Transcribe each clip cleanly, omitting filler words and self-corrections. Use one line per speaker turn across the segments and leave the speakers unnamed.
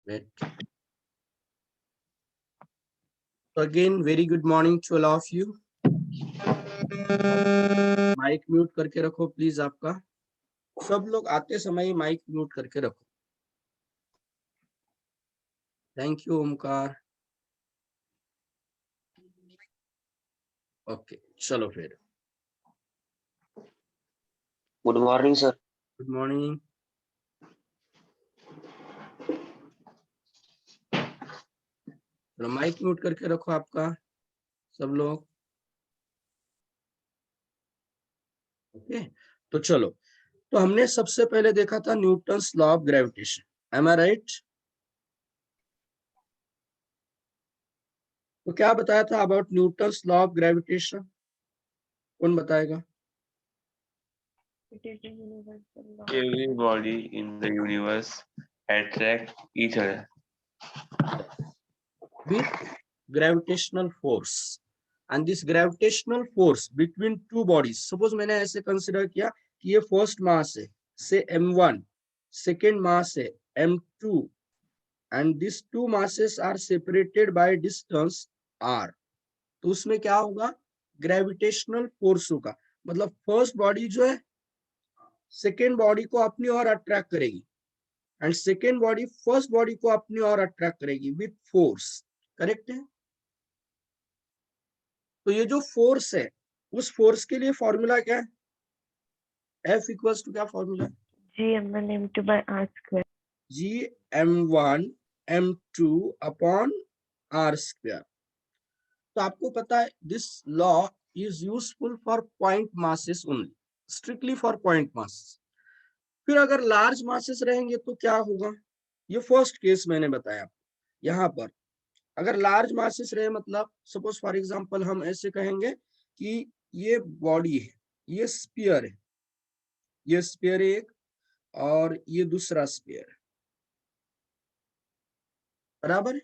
Wait. So again, very good morning to all of you. Mike mute करके रखो please आपका। सब लोग आते समय ही माइक म्यूट करके रखो। Thank you Omkar. ओके चलो फिर।
Good morning sir.
Good morning. चलो माइक म्यूट करके रखो आपका सब लोग। ओके तो चलो, तो हमने सबसे पहले देखा था Newton's law of gravitation. Am I right? तो क्या बताया था about Newton's law of gravitation? कौन बताएगा?
Every body in the universe attract each other
with gravitational force, and this gravitational force between two bodies, suppose मैंने ऐसे consider किया कि ये फर्स्ट मास है से m1, सेकेंड मास है m2, and these two masses are separated by distance r, तो उसमें क्या होगा? ग्रेविटेशनल फोर्स होगा। मतलब फर्स्ट बॉडी जो है सेकेंड बॉडी को अपनी ओर अट्रैक्ट करेगी, and second body first body को अपनी ओर अट्रैक्ट करेगी विथ फोर्स। करेक्ट है? तो ये जो फोर्स है, उस फोर्स के लिए फॉर्मूला क्या है? F इक्वल्स टू क्या formula?
Gm1 m2 by r square.
Gm1 m2 upon r square. तो आपको पता है this law is useful for point masses only, strictly for point masses. फिर अगर लार्ज मासेस रहेंगे तो क्या होगा? ये फर्स्ट केस मैंने बताया। यहाँ पर अगर लार्ज मासेस रहे, मतलब सपोज फॉर एग्जांपल हम ऐसे कहेंगे कि ये बॉडी है, ये स्फीयर है, ये स्फीयर एक और ये दूसरा स्फीयर है, बराबर है?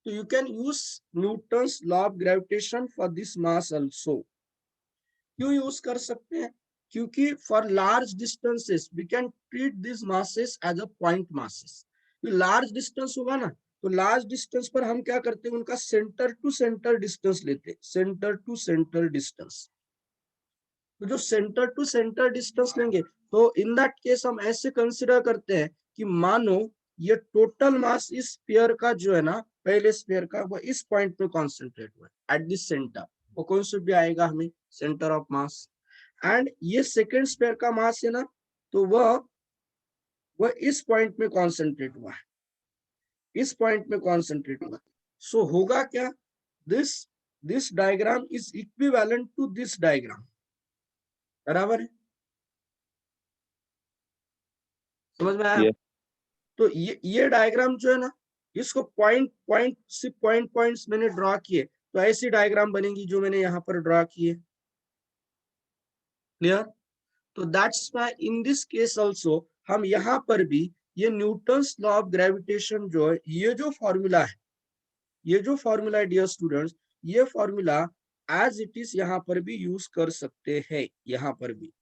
तो you can use Newton's law of gravitation for this mass also. क्यों यूज कर सकते हैं? क्योंकि for large distances we can treat this masses as a point masses. Large distance होगा ना, तो लार्ज डिस्टेंस पर हम क्या करते हैं? उनका सेंटर टू सेंटर डिस्टेंस लेते हैं, सेंटर टू सेंटर डिस्टेंस। तो जो सेंटर टू सेंटर डिस्टेंस लेंगे, तो इन दैट केस हम ऐसे कंसिडर करते हैं कि मानो ये टोटल मास इस स्फीयर का जो है ना, पहले स्फीयर का, वो इस पॉइंट पे कॉन्सेंट्रेट हुआ है एट दिस सेंटर। वो कौन सा भी आएगा हमें? Centre of mass. एंड ये सेकेंड स्फीयर का मास है ना, तो वह इस पॉइंट में कॉन्सेंट्रेट हुआ है, इस पॉइंट में कॉन्सेंट्रेट हुआ। सो होगा क्या? This diagram is equivalent to this diagram, बराबर है? समझ में आया?
Yes.
तो ये डायग्राम जो है ना, इसको पॉइंट पॉइंट से पॉइंट्स मैंने ड्रॉ किए, तो ऐसी डायग्राम बनेगी जो मैंने यहाँ पर ड्रॉ किए। क्लियर? तो that's why in this case also हम यहाँ पर भी ये न्यूटन्स लॉ ऑफ ग्रेविटेशन जो है, ये जो फॉर्मूला है, ये जो फॉर्मूला है डियर स्टूडेंट्स, ये फॉर्मूला एज इट इज यहाँ पर भी यूज कर सकते हैं। यहाँ पर भी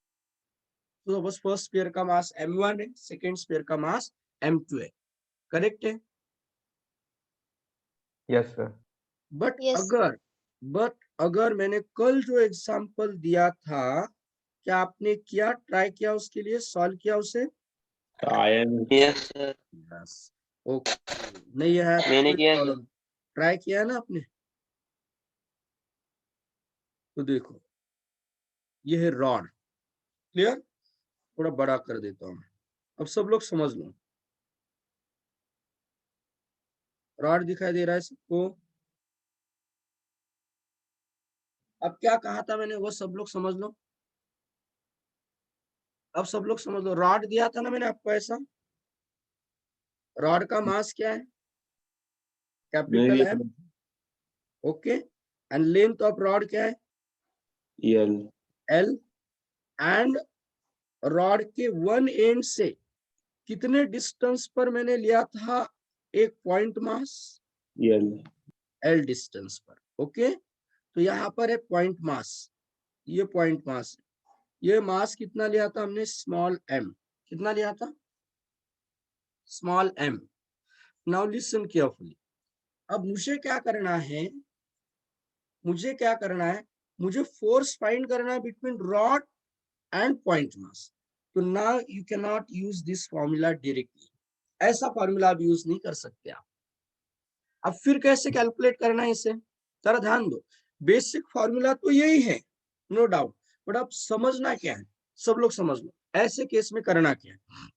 तो बस फर्स्ट स्फीयर का मास m1 है, सेकेंड स्फीयर का मास m2 है। करेक्ट है?
Yes sir.
But
Yes.
अगर मैंने कल जो एग्जांपल दिया था, क्या आपने किया, ट्राई किया, उसके लिए सॉल्व किया उसे?
I am
yes sir,
yes. Okay, नहीं है तो
मैंने
कोई
किया है
प्रॉब्लम? ट्राई किया है ना आपने? तो देखो ये है रॉड। क्लियर? थोड़ा बड़ा कर देता हूँ, अब सब लोग समझ लो। रॉड दिखाई दे रहा है सबको? अब क्या कहा था मैंने, वो सब लोग समझ लो। अब सब लोग समझ लो, रॉड दिया था ना मैंने आपको ऐसा। रॉड का मास क्या है? कैपिटल
maybe
है, okay. And length of rod क्या है?
L.
एल। एंड रॉड के वन एंड से कितने डिस्टेंस पर मैंने लिया था एक point mass?
L.
L distance पर, ओके। तो यहाँ पर है पॉइंट मास, ये पॉइंट मास, ये मास कितना लिया था हमने? Small m। कितना लिया था? Small m। Now listen carefully. अब मुझे क्या करना है, मुझे फोर्स फाइंड करना है between rod and point mass. तो now you can not use this formula directly, ऐसा फॉर्मूला आप यूज नहीं कर सकते आप। अब फिर कैसे कैलकुलेट करना है इसे, जरा ध्यान दो। बेसिक फॉर्मूला तो यही है, नो डाउट, बट अब समझना क्या है, सब लोग समझ लो ऐसे केस में करना क्या है।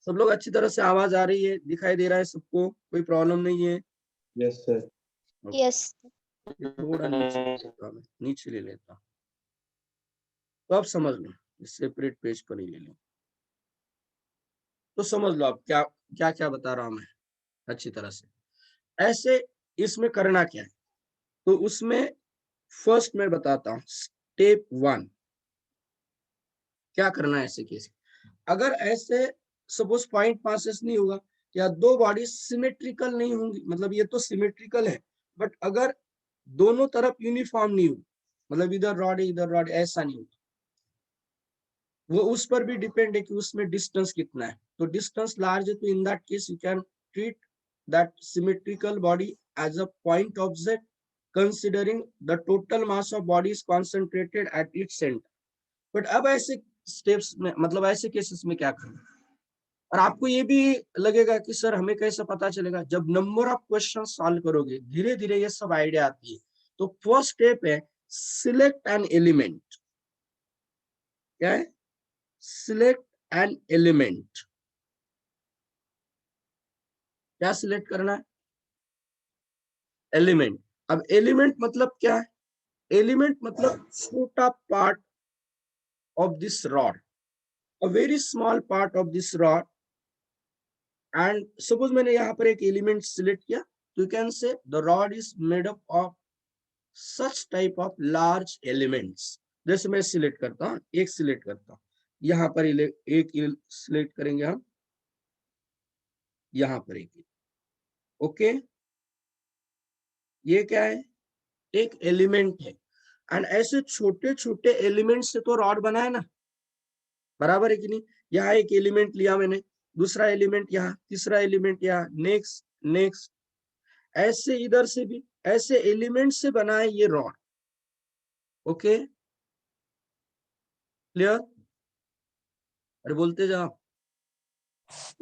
सब लोग अच्छी तरह से आवाज आ रही है, दिखाई दे रहा है सबको, कोई प्रॉब्लम नहीं है?
Yes sir.
यस
ये थोड़ा नीचे ले लेता हूं, नीचे ले लेता हूं, तो अब समझ लो, सेपरेट पेज पर ही ले लो। तो समझ लो अब क्या क्या क्या बता रहा हूं मैं अच्छी तरह से। ऐसे इसमें करना क्या है, तो उसमें फर्स्ट मैं बताता हूं, स्टेप 1 क्या करना है ऐसे केस। अगर ऐसे सपोज पॉइंट पासेस नहीं होगा या दो बॉडी सिमेट्रिकल नहीं होंगी, मतलब ये तो सिमेट्रिकल है बट अगर दोनों तरफ यूनिफॉर्म नहीं हो, मतलब इधर रॉड है इधर रॉड, ऐसा नहीं होगा, वो उस पर भी डिपेंड है कि उसमें डिस्टेंस कितना है। तो डिस्टेंस लार्ज है तो in that case you can treat that symmetrical body as a point object considering the total mass of body is concentrated at its center. But अब ऐसे स्टेप्स में, मतलब ऐसे केसेस में क्या करना, और आपको ये भी लगेगा कि सर हमें कैसे पता चलेगा, जब नंबर ऑफ क्वेश्चन सॉल्व करोगे धीरे धीरे ये सब आइडिया आती है। तो फर्स्ट स्टेप है सिलेक्ट एन एलिमेंट। क्या है? Select an element. क्या सिलेक्ट करना है? एलिमेंट। अब एलिमेंट मतलब क्या है? एलिमेंट मतलब छोटा part of this rod, a very small part of this rod, and suppose मैंने यहाँ पर एक एलिमेंट सिलेक्ट किया, तो you can say the rod is made up of such type of large elements। जैसे मैं सिलेक्ट करता हूँ, एक सिलेक्ट करता हूँ, यहाँ पर एक सिलेक्ट करेंगे हम, यहाँ पर एक, ओके, ये क्या है? एक एलिमेंट है। एंड ऐसे छोटे छोटे एलिमेंट से तो रॉड बना है ना, बराबर है कि नहीं? यहाँ एक एलिमेंट लिया मैंने, दूसरा एलिमेंट यहाँ, तीसरा एलिमेंट यहाँ, नेक्स्ट नेक्स्ट, ऐसे इधर से भी ऐसे एलिमेंट से बना है ये रॉड। Okay, clear? अरे बोलते जाओ।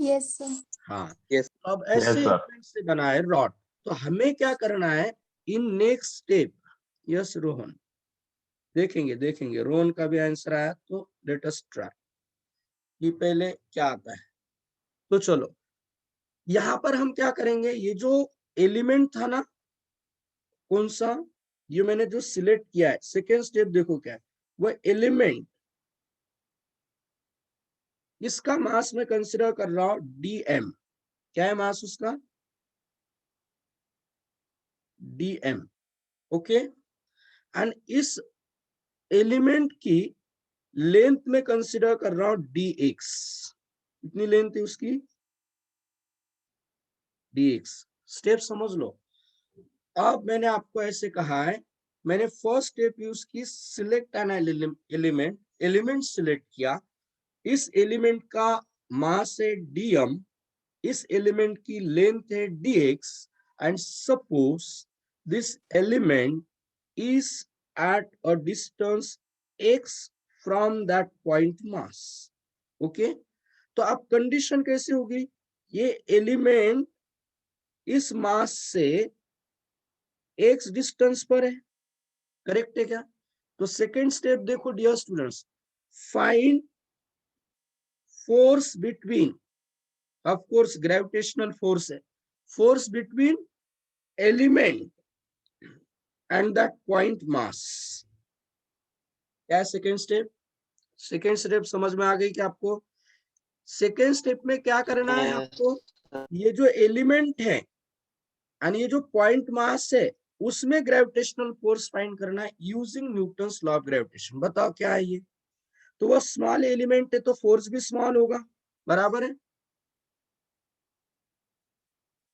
यस सर
हाँ,
यस
अब ऐसे एलिमेंट से बना है रॉड। तो हमें क्या करना है in next step? Yes Rohan, देखेंगे देखेंगे, रोहन का भी आंसर आया, तो लेट अस ट्राई कि पहले क्या आता है। तो चलो यहाँ पर हम क्या करेंगे, ये जो एलिमेंट था ना, कौन सा, ये मैंने जो सिलेक्ट किया है, सेकेंड स्टेप देखो क्या है, वो एलिमेंट, इसका मास मैं कंसिडर कर रहा हूं dm। क्या है मास उसका? dm। ओके, एंड इस एलिमेंट की लेंथ में कंसिडर कर रहा हूं dx। कितनी लेंथ है उसकी? dx। स्टेप समझ लो। अब मैंने आपको ऐसे कहा है, मैंने फर्स्ट स्टेप यूज की, select an element, element select किया, इस एलिमेंट का मास है dm, इस एलिमेंट की लेंथ है dx, and suppose this element is at a distance x from that point mass. Okay, तो अब कंडीशन कैसे होगी, ये एलिमेंट इस मास से x डिस्टेंस पर है, करेक्ट है क्या? तो सेकेंड स्टेप देखो dear students, find force between, of course gravitational force है, force between element and that point mass. क्या है सेकेंड स्टेप? सेकेंड स्टेप समझ में आ गई कि आपको? सेकेंड स्टेप में क्या करना है आपको, ये जो एलिमेंट है एंड ये जो पॉइंट मास है, उसमें ग्रेविटेशनल फोर्स फाइंड करना है using Newton's law of gravitation. बताओ क्या है ये? तो वो स्मॉल एलिमेंट है तो फोर्स भी स्मॉल होगा, बराबर है?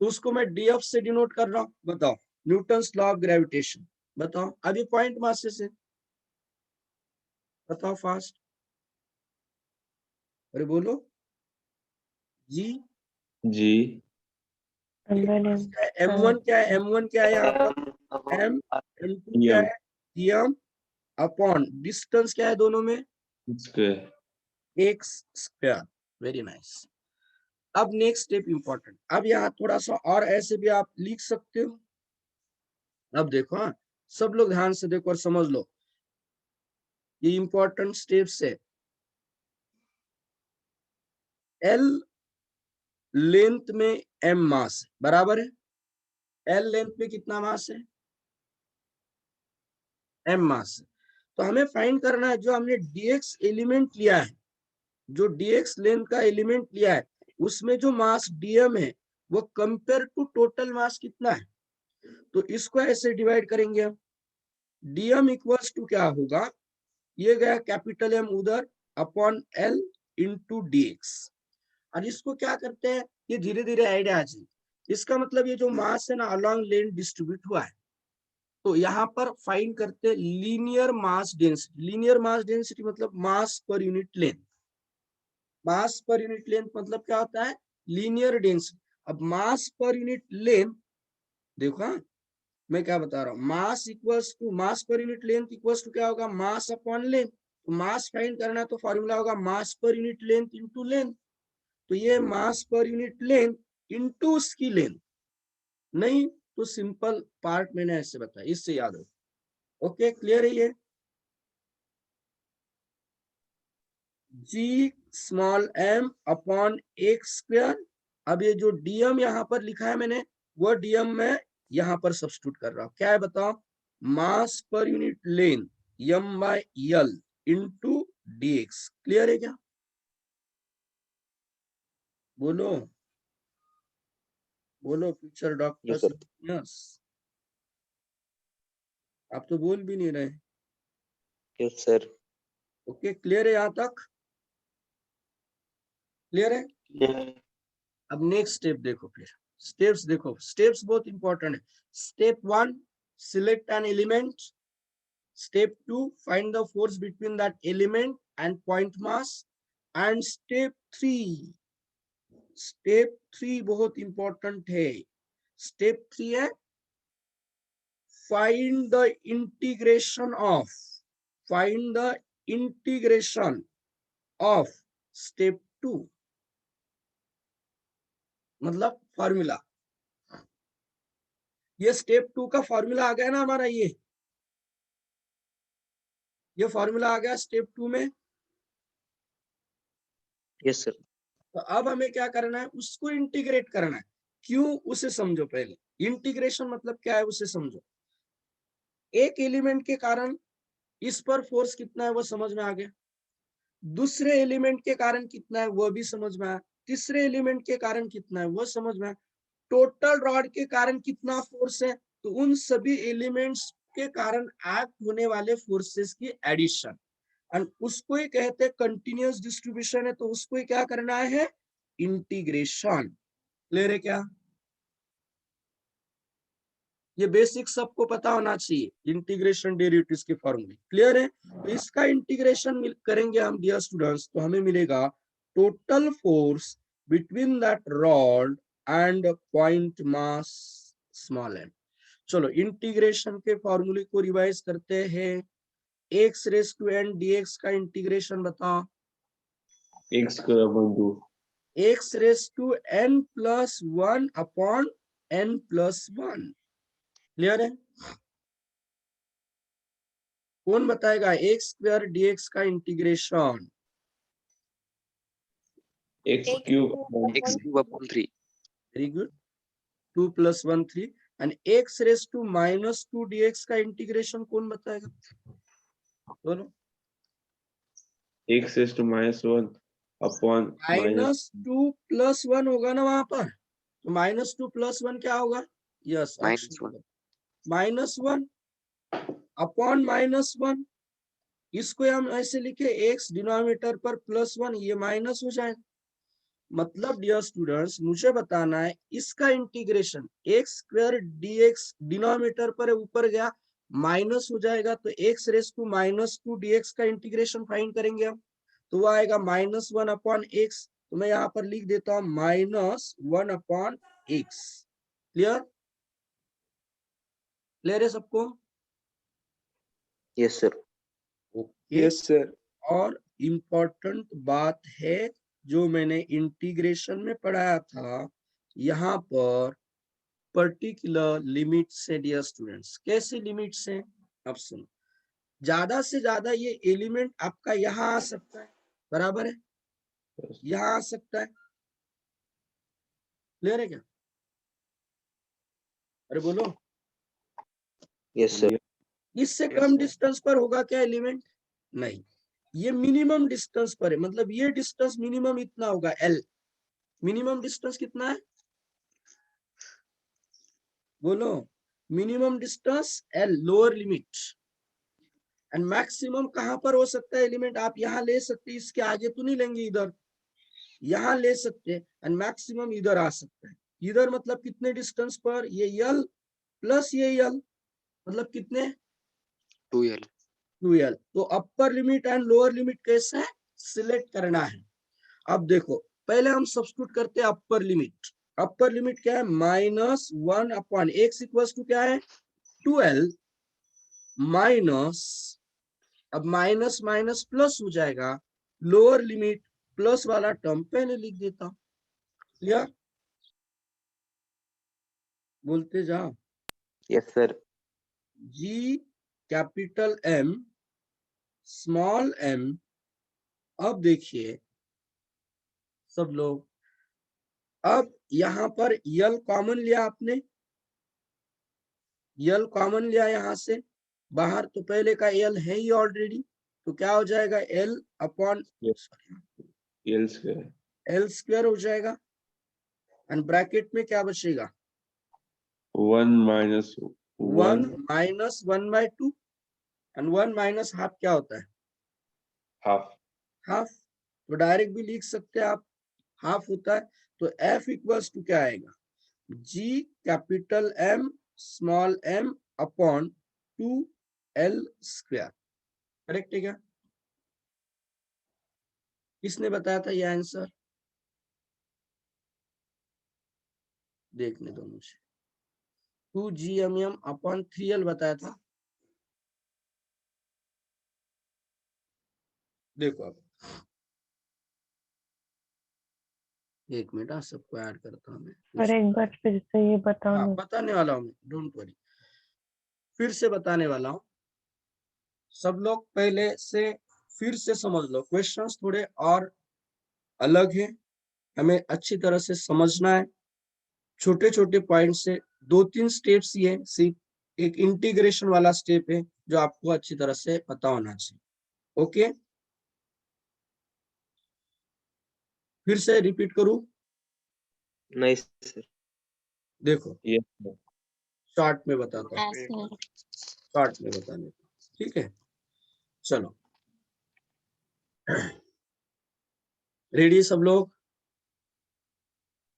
तो उसको मैं डीएफ से डिनोट कर रहा हूं। बताओ, न्यूटन्स लॉ ऑफ ग्रेविटेशन बताओ। अभी पॉइंट मास से बताओ फास्ट, अरे बोलो जी।
जी
M1 क्या है, M1 क्या है यहाँ पर, M, M2 क्या है, dm अपॉन डिस्टेंस क्या है दोनों में,
square.
x square. Very nice. अब नेक्स्ट स्टेप इंपॉर्टेंट। अब यहाँ थोड़ा सा और ऐसे भी आप लिख सकते हो। अब देखो, हाँ, सब लोग ध्यान से देखो और समझ लो, ये इंपॉर्टेंट स्टेप्स है। L लेंथ में m मास बराबर है, L लेंथ में कितना मास है, m मास है। तो हमें फाइंड करना है जो हमने dx एलिमेंट लिया है, जो dx लेंथ का एलिमेंट लिया है, उसमें जो मास dm है वो कंपेयर टू टोटल मास कितना है। तो इसको ऐसे डिवाइड करेंगे हम, dm इक्वल्स टू क्या होगा, ये गया कैपिटल M उधर अपॉन L इंटू dx। और इसको क्या करते हैं, ये धीरे धीरे आइडिया आ जाए। इसका मतलब ये जो मास है ना अलोंग लेंथ डिस्ट्रीब्यूट हुआ है, तो यहाँ पर फाइंड करते हैं linear mass density. Linear mass density मतलब मास पर यूनिट लेंथ। मास पर यूनिट लेंथ मतलब क्या होता है, लीनियर डेंसिटी। अब मास पर यूनिट लेंथ देखो, हाँ, मैं क्या बता रहा हूँ, मास इक्वल्स टू मास पर यूनिट लेंथ इक्वल्स टू क्या होगा, मास अपॉन लेंथ। तो मास फाइंड करना है तो फॉर्मूला होगा मास पर यूनिट लेंथ इंटू लेंथ। तो ये मास पर यूनिट लेंथ इंटू उसकी लेंथ, नहीं तो सिंपल पार्ट मैंने ऐसे बताया, इससे याद हो। ओके, क्लियर है ये। G small m upon x square. अब ये जो dm यहाँ पर लिखा है मैंने, वो dm मैं यहाँ पर सब्स्टिट्यूट कर रहा हूँ। क्या है बताओ, मास पर unit length m by l into dx। Clear है क्या, बोलो बोलो future doctor.
Yes, sir.
Yes, आप तो बोल भी नहीं रहे।
Yes, sir.
ओके, क्लियर है यहाँ तक, क्लियर है।
Yeah.
अब नेक्स्ट स्टेप देखो, फिर स्टेप्स देखो, स्टेप्स बहुत इंपॉर्टेंट है। Step 1 select an element, step 2 find the force between that element and point mass, and step 3 बहुत इंपॉर्टेंट है। स्टेप 3 है find the integration of step 2, मतलब फॉर्मूला। ये स्टेप 2 का फॉर्मूला आ गया ना हमारा, ये फॉर्मूला आ गया स्टेप 2 में।
Yes, sir.
तो अब हमें क्या करना है, उसको इंटीग्रेट करना है। क्यों, उसे समझो पहले। इंटीग्रेशन मतलब क्या है उसे समझो। एक एलिमेंट के कारण इस पर फोर्स कितना है वो समझ में आ गया, दूसरे एलिमेंट के कारण कितना है वो भी समझ में आया, तीसरे एलिमेंट के कारण कितना है वो समझ में आया, टोटल रॉड के कारण कितना फोर्स है, तो उन सभी एलिमेंट्स के कारण एक्ट होने वाले फोर्सेस की एडिशन, और उसको ही कहते हैं कंटिन्यूअस डिस्ट्रीब्यूशन है, तो उसको ही क्या करना है, इंटीग्रेशन। क्लियर है क्या, ये बेसिक सबको पता होना चाहिए, इंटीग्रेशन डेरिवेटिव्स के फॉर्मूले। क्लियर है। तो इसका इंटीग्रेशन करेंगे हम डियर स्टूडेंट्स, तो हमें मिलेगा total force between that rod and point mass small m। चलो इंटीग्रेशन के फॉर्मूले को रिवाइज करते हैं। x raise to n dx का इंटीग्रेशन बताओ,
x square upon 2।
x raise to n plus 1 upon n plus 1। Clear है। कौन बताएगा x स्क्वायर dx का integration,
x cube upon
X cube upon 3.
Very good, 2 + 1 3। And x raise to -2 dx का integration कौन बताएगा, बोलो।
x raise to -1 upon
-2 + 1 होगा ना वहां पर, तो -2 + 1 क्या होगा, यस
-1.
-1 अपॉन -1। इसको हम ऐसे लिखे, x डिनोमिनेटर पर +1, ये माइनस हो जाएगा। मतलब डियर स्टूडेंट्स मुझे बताना है इसका integration, x square dx denominator पर ऊपर गया माइनस हो जाएगा, तो x रेस टू -2 dx का इंटीग्रेशन फाइंड करेंगे हम, तो वो आएगा -1 अपॉन x। तो मैं यहाँ पर लिख देता हूँ -1 अपॉन x। क्लियर? क्लियर है सबको?
Yes, sir.
ओके।
सर।
और इम्पोर्टेंट बात है जो मैंने इंटीग्रेशन में पढ़ाया था, यहाँ पर पर्टिकुलर लिमिट्स है डियर स्टूडेंट्स। कैसे लिमिट्स हैं? अब सुनो, ज्यादा से ज्यादा ये एलिमेंट आपका यहाँ आ सकता है, बराबर है, यहाँ आ सकता है। क्लियर है क्या? अरे बोलो।
Yes, sir.
इससे
Yes,
कम
sir.
डिस्टेंस पर होगा क्या एलिमेंट? नहीं, ये मिनिमम डिस्टेंस पर है, मतलब ये डिस्टेंस मिनिमम इतना होगा एल। मिनिमम डिस्टेंस कितना है? बोलो। Minimum distance L, lower limit. And maximum कहां पर हो सकता है एलिमेंट? आप यहाँ ले सकते हैं, इसके आगे तो नहीं लेंगे, इधर यहाँ ले सकते हैं। एंड मैक्सिमम इधर आ सकता है। इधर मतलब कितने डिस्टेंस पर? ये यल प्लस ये यल, मतलब कितने?
2L.
2l। तो upper limit and lower limit कैसे सिलेक्ट करना है? अब देखो, पहले हम सब्स्टिट्यूट करते हैं अपर लिमिट। अपर लिमिट क्या है? -1 अपॉन x इक्वल्स टू क्या है? 2l माइनस, अब माइनस माइनस प्लस हो जाएगा, लोअर लिमिट प्लस वाला टर्म पहले लिख देता हूं। क्लियर? बोलते जाओ।
Yes, sir.
G capital M small m। अब देखिए सब लोग, अब यहां पर यल कॉमन लिया आपने, यल कॉमन लिया यहां से बाहर, तो पहले का यल है ही ऑलरेडी, तो क्या हो जाएगा? L upon
L square.
L square हो जाएगा। एंड ब्रैकेट में क्या बचेगा?
1 minus
1
1
minus 1/2। And 1 minus half क्या होता है?
half.
हाफ। तो डायरेक्ट भी लिख सकते हैं आप, हाफ होता है। तो F इक्वल्स टू क्या आएगा? G capital M small m upon 2l square. Correct है क्या? किसने बताया था ये आंसर? देखने दो मुझे। 2gmm अपॉन 3l बताया था। देखो अब एक मिनट, सबको ऐड करता हूं मैं।
और एक बार फिर से ये
हाँ,
बताओ।
बताने वाला हूँ मैं, डोंट वरी, फिर से बताने वाला हूँ। सब लोग पहले से फिर से समझ लो, क्वेश्चंस थोड़े और अलग है, हमें अच्छी तरह से समझना है। छोटे छोटे पॉइंट से 2-3 स्टेप्स ये सिर्फ एक इंटीग्रेशन वाला स्टेप है जो आपको अच्छी तरह से पता होना चाहिए। ओके, फिर से रिपीट करूं?
Nice, sir.
देखो
Yes, sir.
शॉर्ट में बताता हूँ,
Yes, sir.
शॉर्ट में बता देता हूँ, ठीक है? चलो रेडी सब लोग?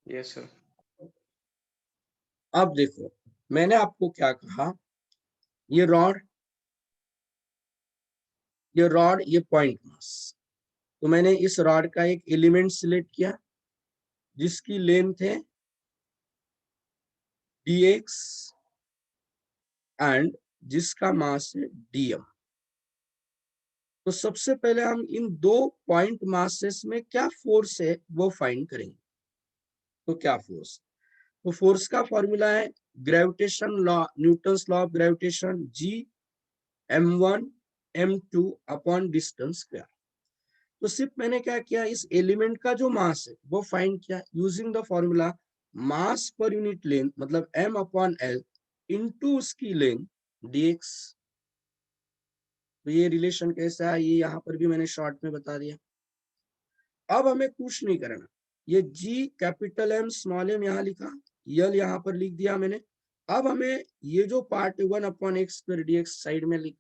Yes, sir.
अब देखो, मैंने आपको क्या कहा, ये रॉड, ये पॉइंट मास। तो मैंने इस रॉड का एक एलिमेंट सिलेक्ट किया जिसकी लेंथ है dx एंड जिसका मास है dm। तो सबसे पहले हम इन दो पॉइंट मासेस में क्या फोर्स है वो फाइंड करेंगे। तो क्या फोर्स? तो फोर्स का फॉर्मूला है gravitation law, Newton's law of gravitation, G m1 m2 upon distance square. तो सिर्फ मैंने क्या किया, इस एलिमेंट का जो मास है वो फाइंड किया यूजिंग द फॉर्मूला मास पर यूनिट लेंथ, मतलब m अपॉन l इंटू उसकी लेंथ dx। तो ये रिलेशन कैसा है, ये यहाँ पर भी मैंने शॉर्ट में बता दिया। अब हमें कुछ नहीं करना, ये G capital M small m यहाँ लिखा, यल यहाँ पर लिख दिया मैंने। अब हमें ये जो पार्ट है 1/x² dx साइड में लिख,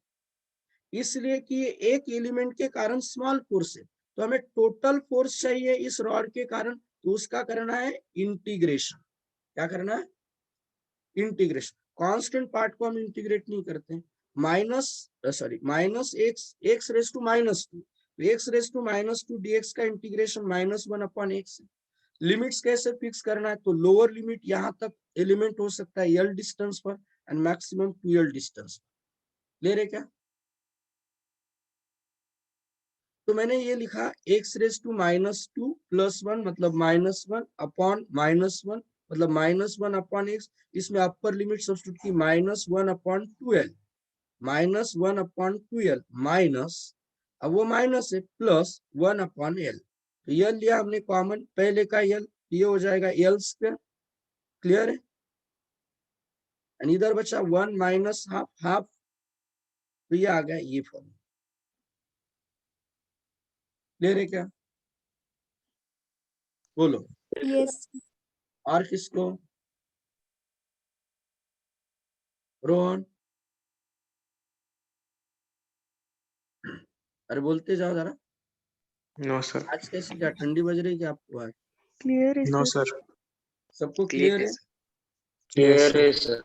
इसलिए कि ये एक एलिमेंट के कारण स्मॉल फोर्स है, तो हमें टोटल फोर्स चाहिए इस रॉड के कारण, तो उसका करना है इंटीग्रेशन। क्या करना है? इंटीग्रेशन। कांस्टेंट पार्ट को हम इंटीग्रेट नहीं करते, minus x raise to -2, x raise to -2 dx का इंटीग्रेशन -1/x है। लिमिट्स कैसे फिक्स करना है, तो लोअर लिमिट यहाँ तक एलिमेंट हो सकता है एल डिस्टेंस पर and maximum 2l distance. Clear है क्या? तो मैंने ये लिखा x⁻² + 1 मतलब -1 अपॉन -1 मतलब -1 अपॉन x, इसमें अपर लिमिट सब्स्टिट्यूट की -1/2l, -1/2l माइनस, अब वो माइनस है, प्लस 1/l। तो ये लिया हमने कॉमन, पहले का यल, ये हो जाएगा l²। क्लियर है? एंड इधर बचा 1 माइनस हाफ हाफ, तो ये आ गया ये फॉर्म। क्लियर है क्या? बोलो
Yes.
और किसको? रोहन, अरे बोलते जाओ जरा।
No sir.
आज कैसी क्या ठंडी बज रही है क्या आपको आज?
Clear is
no
sir.
Sir.
सबको क्लियर है?
क्लियर है सर।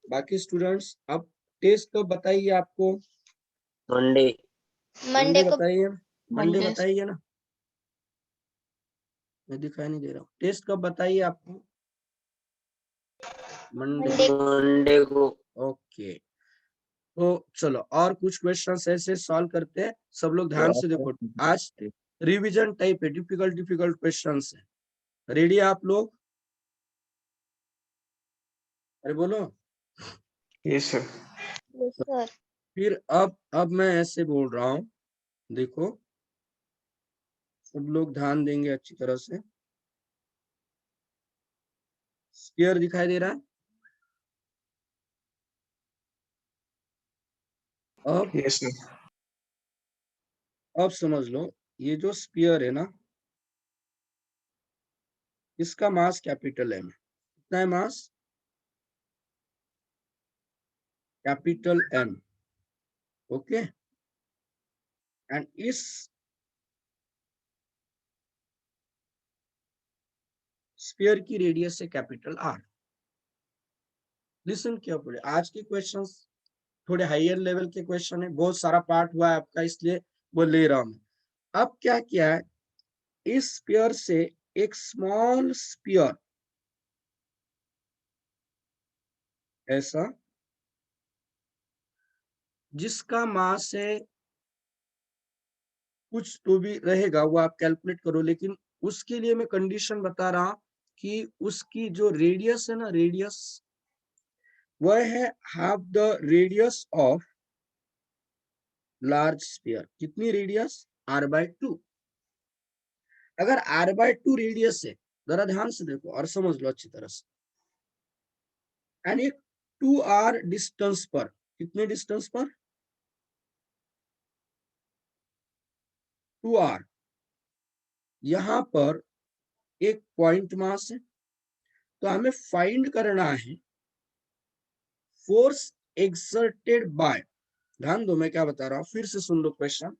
बाकी स्टूडेंट्स अब टेस्ट कब बताइए आपको?
मंडे।
मंडे बताइए, मंडे
Monday.
बताइए ना, मैं दिखाई नहीं दे रहा हूँ। टेस्ट कब बताइए आपको? मंडे।
मंडे को।
ओके, तो चलो और कुछ क्वेश्चंस ऐसे सॉल्व करते हैं। सब लोग ध्यान से देखो, आज रिवीजन टाइप है, डिफिकल्ट डिफिकल्ट क्वेश्चंस है। रेडी आप लोग? अरे बोलो।
Yes sir.
Yes, sir.
फिर अब मैं ऐसे बोल रहा हूँ, देखो सब लोग ध्यान देंगे अच्छी तरह से। स्फीयर दिखाई दे रहा है?
Yes sir.
अब समझ लो, ये जो स्फीयर है ना, इसका मास कैपिटल एम है। कितना है mass? Capital M. Okay, and इस स्फीयर की रेडियस है कैपिटल आर। लिसन केयरफुली, आज के क्वेश्चंस थोड़े हायर लेवल के क्वेश्चन है, बहुत सारा पार्ट हुआ है आपका, इसलिए वो ले रहा हूं। अब क्या किया है, इस स्फीयर से एक स्मॉल स्फीयर ऐसा, जिसका मास है कुछ तो भी रहेगा, वो आप कैलकुलेट करो, लेकिन उसके लिए मैं कंडीशन बता रहा कि उसकी जो रेडियस है ना, रेडियस वह है half the radius of large sphere. कितनी रेडियस? r/2। अगर r/2 रेडियस है, जरा ध्यान से देखो और समझ लो अच्छी तरह से, एंड एक 2r डिस्टेंस पर, कितने डिस्टेंस पर? 2r, यहां पर एक पॉइंट मास है, तो हमें फाइंड करना है फोर्स एक्सर्टेड बाय, ध्यान दो मैं क्या बता रहा हूं, फिर से सुन लो question.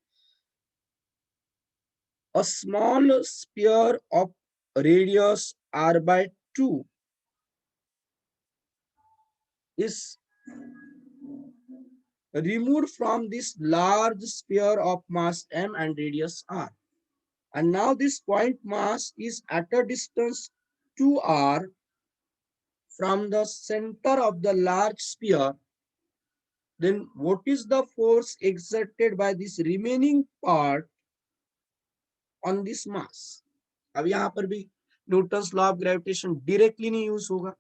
A small sphere of radius r/2 is removed from this large sphere of mass m and radius r, and now this point mass is at a distance 2r from the center of the large sphere. Then what is the force exerted by this remaining part on this mass? अब यहां पर भी Newton's law of gravitation directly नहीं use होगा।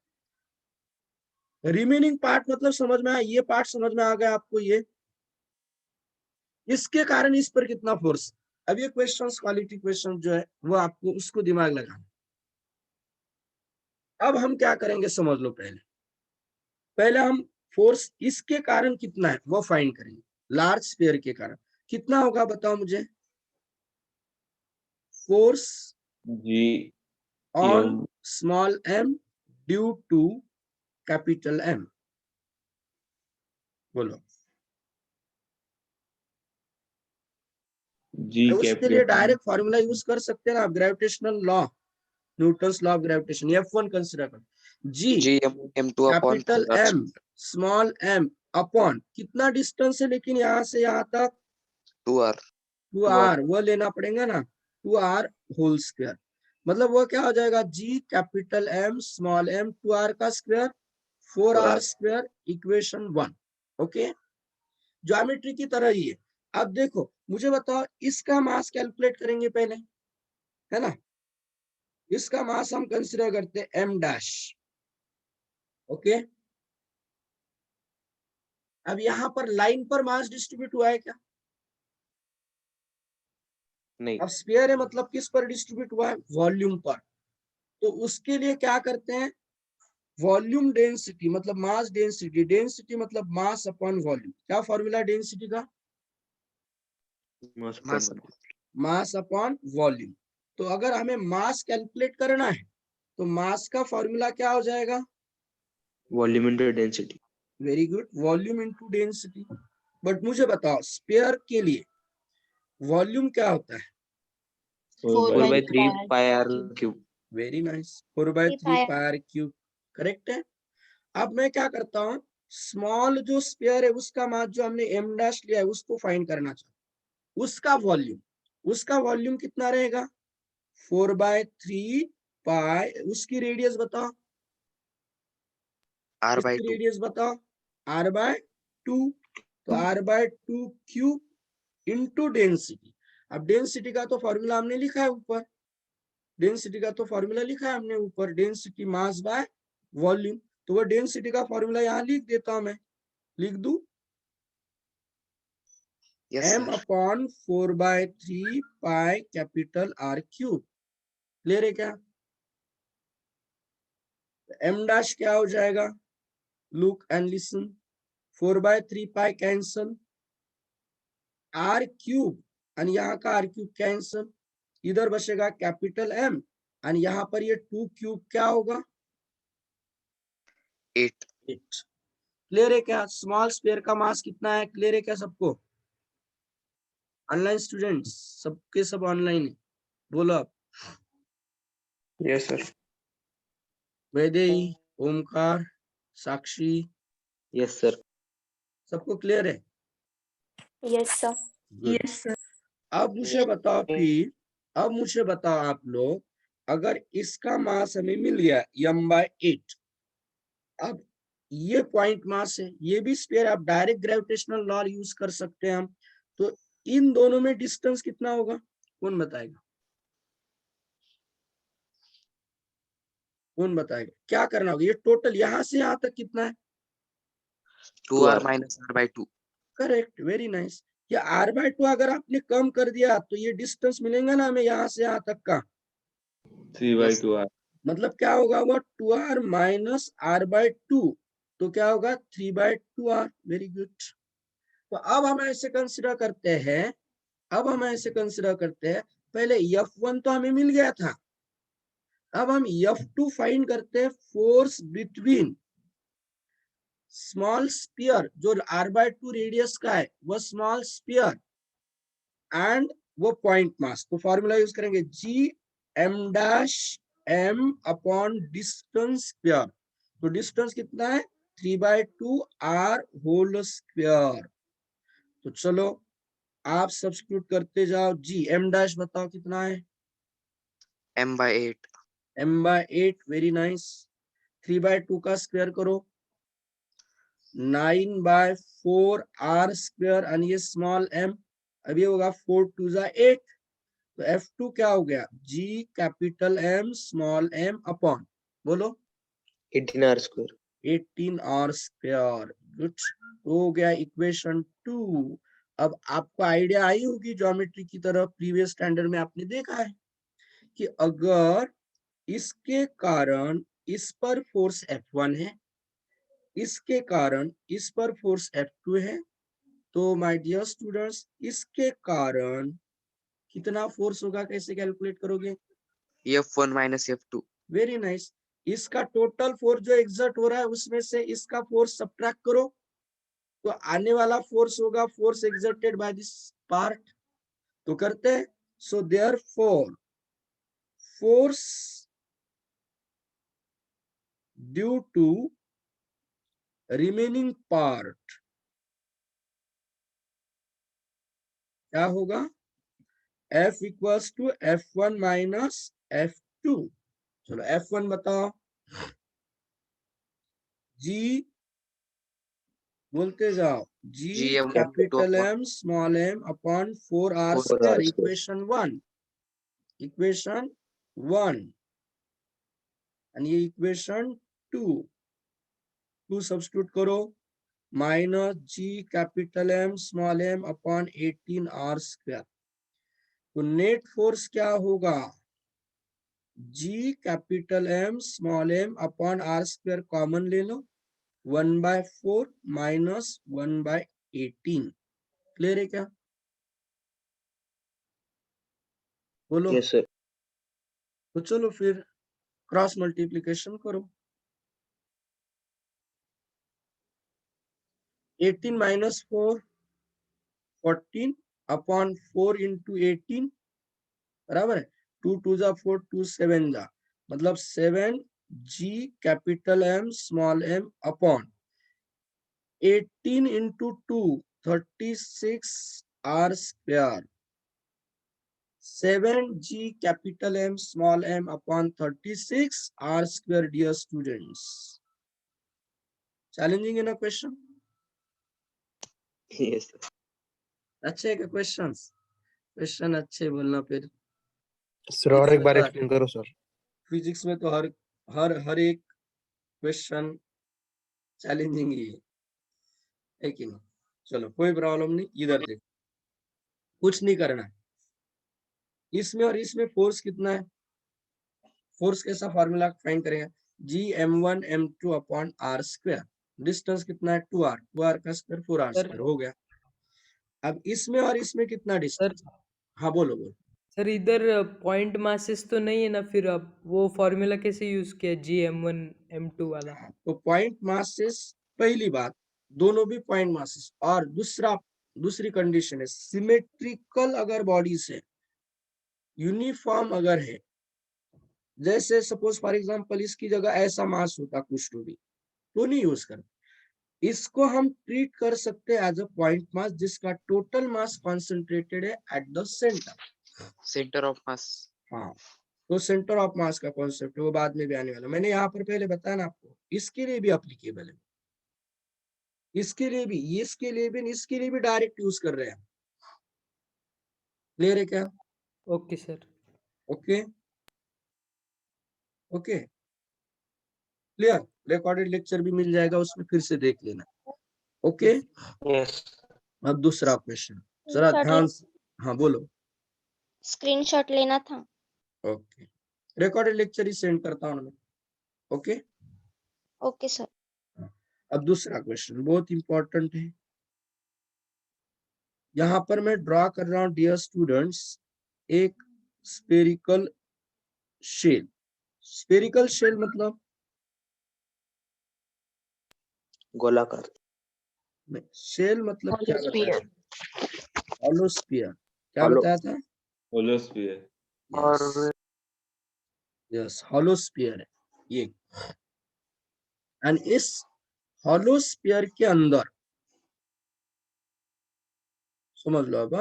Remaining part मतलब समझ में आया, ये पार्ट समझ में आ गया आपको, ये इसके कारण इस पर कितना फोर्स। अब ये क्वेश्चंस, क्वालिटी क्वेश्चन जो है वो आपको उसको दिमाग लगाना। अब हम क्या करेंगे समझ लो, पहले हम फोर्स इसके कारण कितना है वो फाइंड करेंगे। लार्ज स्फीयर के कारण कितना होगा बताओ मुझे? Force
G
on
M
small m due to capital M। बोलो।
G
उसके लिए
capital
डायरेक्ट फॉर्मूला यूज कर सकते हैं ना, gravitational law, Newton's law of gravitation. F1 consider कर, G
m2 upon
capital M small m upon कितना distance है, लेकिन यहाँ से यहाँ तक
2r
2r, वो लेना पड़ेगा ना, 2r होल स्क्वायर। मतलब वो क्या हो जाएगा, G capital M small M 2r का square 4r square equation 1। Okay, geometry की तरह ही है। अब देखो मुझे बताओ, इसका मास कैलकुलेट करेंगे पहले, है ना। इसका मास हम कंसीडर करते हैं एम डैश। ओके, अब यहाँ पर लाइन पर मास डिस्ट्रीब्यूट हुआ है क्या?
नहीं।
अब स्फीयर है मतलब किस पर डिस्ट्रीब्यूट हुआ है? वॉल्यूम पर। तो उसके लिए क्या करते हैं, वॉल्यूम डेंसिटी मतलब मास डेंसिटी, डेंसिटी मतलब मास अपॉन वॉल्यूम। क्या फॉर्मूला डेंसिटी का? Mass upon volume. तो अगर हमें मास कैलकुलेट करना है तो मास का फॉर्मूला क्या हो जाएगा?
Volume into density.
Very good, volume into density. But मुझे बताओ स्फीयर के लिए वॉल्यूम क्या होता है?
4/3 pi r cube.
Very nice, 4/3 pi r cube, correct है। अब मैं क्या करता हूँ, स्मॉल जो स्फीयर है उसका मास जो हमने एम डैश लिया है उसको फाइंड करना चाहता हूँ। उसका वॉल्यूम कितना रहेगा? 4/3 पाई, उसकी रेडियस बताओ,
r/2।
रेडियस बताओ, r/2। तो r/2 क्यूब इंटू डेंसिटी। अब डेंसिटी का तो फॉर्मूला हमने लिखा है ऊपर, डेंसिटी मास बाय वॉल्यूम। तो वो डेंसिटी का फॉर्मूला यहाँ लिख देता हूं मैं, लिख दू m upon 4/3 pi capital R cube. Clear है क्या? m डैश क्या हो जाएगा? Look and listen, 4/3 pi cancel, R cube और यहाँ का R क्यूब कैंसल, इधर बचेगा कैपिटल M और यहाँ पर ये 2 क्यूब क्या होगा?
8।
क्लियर है क्या? स्मॉल स्फीयर का मास कितना है? क्लियर है क्या सबको? ऑनलाइन स्टूडेंट्स सबके सब ऑनलाइन है, बोलो आप।
Yes, sir.
वैदेही, ओमकार, साक्षी,
यस सर।
सबको क्लियर है?
Yes, sir.
Good. अब मुझे बताओ फिर, अब मुझे बताओ आप लोग, अगर इसका मास हमें मिल गया m/8, अब ये पॉइंट मास है, ये भी स्फीयर, आप डायरेक्ट ग्रेविटेशनल लॉ यूज कर सकते हैं हम। तो इन दोनों में डिस्टेंस कितना होगा? कौन बताएगा? क्या करना होगा? ये टोटल यहाँ से यहाँ तक कितना है?
2r - r/2।
Correct, very nice. ये r/2 अगर आपने कम कर दिया तो ये डिस्टेंस मिलेगा ना हमें यहाँ से यहाँ तक का,
3/2r।
मतलब क्या होगा वो 2r माइनस r/2, तो क्या होगा 3/2r। Very good. तो अब हम ऐसे कंसिडर करते हैं, पहले F1 तो हमें मिल गया था, अब हम F2 फाइंड करते हैं, फोर्स बिटवीन स्मॉल स्फीयर जो r/2 रेडियस का है, वो स्मॉल स्फीयर एंड वो पॉइंट मास। तो फॉर्मूला यूज करेंगे जी m dash m upon distance square. तो डिस्टेंस कितना है? 3/2 r होल स्क्वायर। तो चलो आप सब्स्टिट्यूट करते जाओ, जी m डैश बताओ कितना है?
m/8।
m/8, very nice. 3/2 का स्क्वायर करो, 9/4 r स्क्वायर और ये स्मॉल m, अभी होगा 4 2 8। तो F2 क्या हो गया? G capital M small m upon, बोलो
18r²।
18r square. गुड, हो गया इक्वेशन 2। अब आपको आइडिया आई होगी ज्योमेट्री की तरह, प्रीवियस स्टैंडर्ड में आपने देखा है कि अगर इसके कारण इस पर फोर्स F1 है, इसके कारण इस पर फोर्स F2 है, तो माय डियर स्टूडेंट्स इसके कारण कितना फोर्स होगा, कैसे कैलकुलेट करोगे?
F1 - F2।
Very nice. इसका टोटल फोर्स जो एग्जर्ट हो रहा है उसमें से इसका फोर्स सब्ट्रैक्ट करो, तो आने वाला फोर्स होगा force exerted by this part. तो करते हैं, so therefore force due to remaining part क्या होगा? F equals to F1 minus F2 2। चलो F1 बताओ। G बोलते जाओ। G
GM
capital M small m upon 4R square. Equation 1 and ये इक्वेशन 2 सब्स्टिट्यूट करो। Minus G capital M small m upon 18R square. तो net force क्या होगा? G capital M small m upon R square common ले लो, 1/4 minus 1/18। Clear है क्या? बोलो।
Yes sir.
तो चलो फिर क्रॉस मल्टीप्लिकेशन करो। 18 माइनस 4 14 अपॉन 4 इंटू 18 बराबर है 2 2 जा 4 2 7 जा, मतलब 7 G capital M small m upon 18 into 2 36 R square. 7 G capital M small m upon 36 R square. Dear students, challenging है ना क्वेश्चन?
Yes sir.
अच्छे है क्या क्वेश्चंस? क्वेश्चन अच्छे बोलना फिर।
सर और एक बार एक्सप्लेन करो सर।
फिजिक्स में तो हर एक क्वेश्चन चैलेंजिंग ही है कि नहीं? चलो कोई प्रॉब्लम नहीं। इधर देखो, कुछ नहीं करना है। इसमें और इसमें फोर्स कितना है? फोर्स कैसा फॉर्मूला फाइंड करेंगे? G m1 m2 upon R square. Distance कितना है? 2R, 2R का स्क्वायर 4R स्क्वायर हो गया। अब इसमें और इसमें कितना डिस्टेंस? हाँ बोलो बोलो।
सर इधर पॉइंट मासेस तो नहीं है ना, फिर अब वो फॉर्मूला कैसे यूज किया GM1 M2 वाला?
तो पॉइंट मासेस, पहली बात दोनों भी पॉइंट मासेस, और दूसरी कंडीशन है सिमेट्रिकल अगर बॉडी से, यूनिफॉर्म अगर है, जैसे सपोज फॉर एग्जांपल इसकी जगह ऐसा मास होता कुछ तो नहीं यूज कर। इसको हम ट्रीट कर सकते हैं एज अ पॉइंट मास जिसका टोटल मास कॉन्सेंट्रेटेड है at the
centre of mass.
हाँ, तो सेंटर ऑफ मास का कॉन्सेप्ट है वो बाद में भी आने वाला। मैंने यहाँ पर पहले बताया ना आपको, इसके लिए भी अप्लीकेबल है, इसके लिए भी डायरेक्ट यूज कर रहे हैं। क्लियर है क्या?
Okay sir.
Okay okay clear. Recorded lecture भी मिल जाएगा, उसमें फिर से देख लेना। Okay
yes.
अब दूसरा क्वेश्चन जरा ध्यान से। हाँ बोलो।
स्क्रीनशॉट लेना था।
ओके, रिकॉर्डेड लेक्चर ही सेंड करता हूँ मैं। Okay
okay sir.
अब दूसरा क्वेश्चन बहुत इंपॉर्टेंट है। यहाँ पर मैं ड्रॉ कर रहा हूँ डियर स्टूडेंट्स एक स्फेरिकल शेल। स्फेरिकल शेल मतलब
गोलाकार।
शेल मतलब क्या बताया? होलोस्फीयर। क्या
Hollow.
बताया था?
होलोस्फीयर।
और
यस होलोस्फीयर है ये। एंड इस होलोस्फीयर के अंदर समझ लो अब,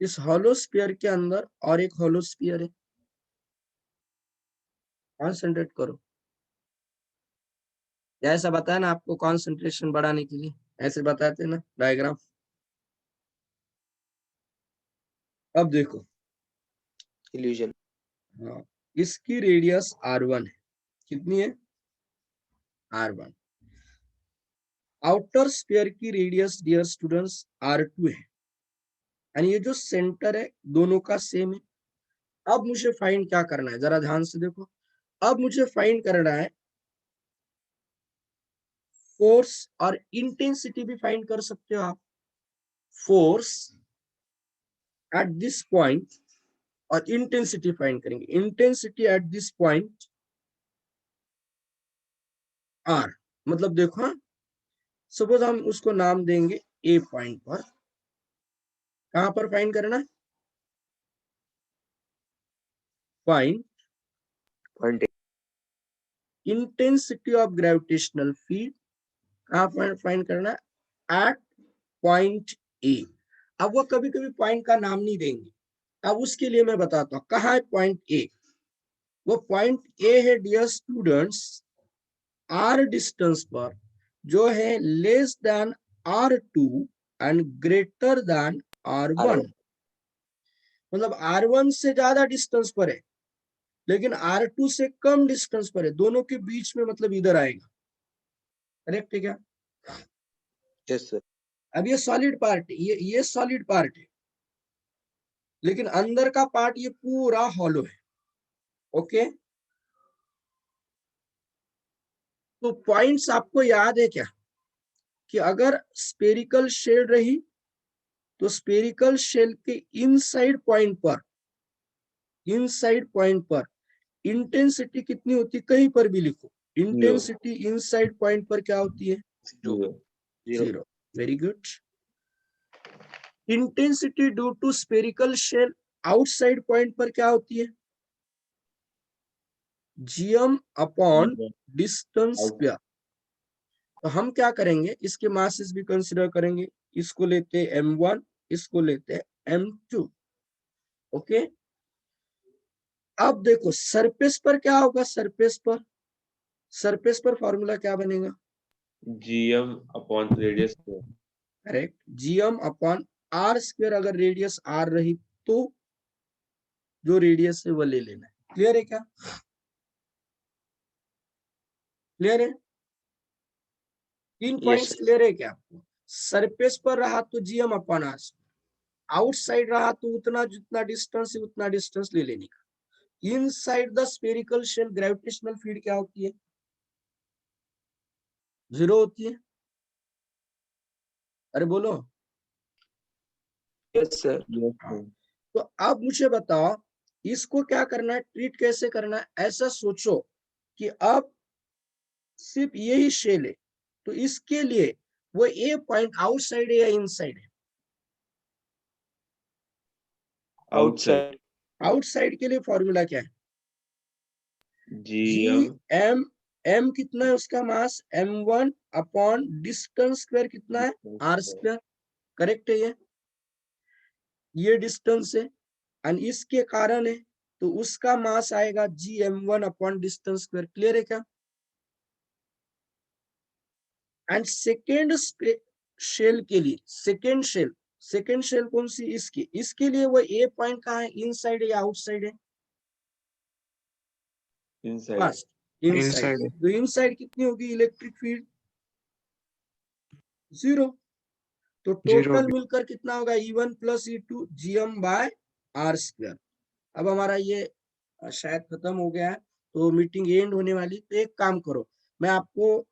इस होलोस्फीयर के अंदर और एक होलोस्फीयर है। कॉन्सेंट्रेट करो। जैसा बताया ना आपको कॉन्सेंट्रेशन बढ़ाने के लिए, ऐसे बताते ना डायग्राम। अब देखो,
इल्यूजन।
हाँ, इसकी रेडियस R1 है। कितनी है? R1। आउटर स्फीयर की रेडियस डियर स्टूडेंट्स R2 है। एंड ये जो सेंटर है दोनों का सेम है। अब मुझे फाइंड क्या करना है, जरा ध्यान से देखो। अब मुझे फाइंड करना है फोर्स और इंटेंसिटी भी फाइंड कर सकते हो आप। फोर्स एट दिस पॉइंट और इंटेंसिटी फाइंड करेंगे। Intensity at this point R, मतलब देखो, हाँ सपोज हम उसको नाम देंगे A पॉइंट पर। कहां पर फाइंड करना है? Find
point
intensity of gravitational field. कहां फाइंड करना है? At point A. अब वो कभी कभी पॉइंट का नाम नहीं देंगे, अब उसके लिए मैं बताता हूँ कहाँ है पॉइंट ए। वो पॉइंट ए है डियर स्टूडेंट्स आर डिस्टेंस पर, जो है less than R2 and greater than R1। मतलब R1 से ज्यादा डिस्टेंस पर है लेकिन R2 से कम डिस्टेंस पर है, दोनों के बीच में मतलब इधर आएगा। करेक्ट है क्या?
Yes sir.
अब ये सॉलिड पार्ट, ये सॉलिड पार्ट है लेकिन अंदर का पार्ट ये पूरा हॉलो है। ओके, तो पॉइंट्स आपको याद है क्या कि अगर स्पेरिकल शेल रही तो स्पेरिकल शेल के इनसाइड पॉइंट पर इंटेंसिटी कितनी होती है? कहीं पर भी लिखो, इंटेंसिटी इनसाइड पॉइंट पर क्या होती है? 0। Very good. Intensity due to spherical shell outside point पर क्या होती है? GM upon distance square. तो हम क्या करेंगे, इसके मासेस भी कंसीडर करेंगे, इसको लेते हैं M1, इसको लेते हैं M2। ओके, अब देखो सरफेस पर क्या होगा, सरफेस पर फॉर्मूला क्या बनेगा?
GM upon radius square.
Correct, GM upon R square. अगर रेडियस R रही तो जो रेडियस है वो ले लेना है। क्लियर है क्या? क्लियर है? 3 पॉइंट्स
sir.
क्लियर है क्या आपको? सरफेस पर रहा तो GM अपॉन R, आउटसाइड रहा तो उतना जितना डिस्टेंस है उतना डिस्टेंस ले लेने का। Inside the spherical shell gravitational field क्या होती है? 0 होती है। अरे बोलो।
Yes sir.
तो अब मुझे बताओ इसको क्या करना है, ट्रीट कैसे करना है? ऐसा सोचो कि अब सिर्फ यही शेल है तो इसके लिए वो ए पॉइंट आउटसाइड है या इनसाइड है?
आउटसाइड।
आउटसाइड के लिए फॉर्मूला क्या है?
GM
M कितना है उसका मास? M1 अपॉन डिस्टेंस स्क्वायर कितना है? R square. करेक्ट है? ये डिस्टेंस है और इसके कारण है तो उसका मास आएगा GM1 upon distance square. Clear है क्या? एंड सेकेंड शेल के लिए, सेकेंड शेल कौन सी? इसके लिए वो ए पॉइंट कहाँ है? इनसाइड है या आउटसाइड है?
इनसाइड।
First inside. तो इनसाइड कितनी होगी इलेक्ट्रिक फील्ड? 0। तो टोटल मिलकर कितना होगा? E1 plus E2 GM by R square. अब हमारा ये शायद खत्म हो गया है तो मीटिंग एंड होने वाली। तो एक काम करो, मैं आपको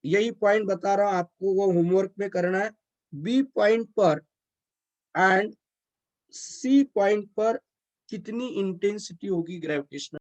यही पॉइंट बता रहा हूं, आपको वो होमवर्क में करना है। बी पॉइंट पर एंड सी पॉइंट पर कितनी इंटेंसिटी होगी ग्रेविटेशनल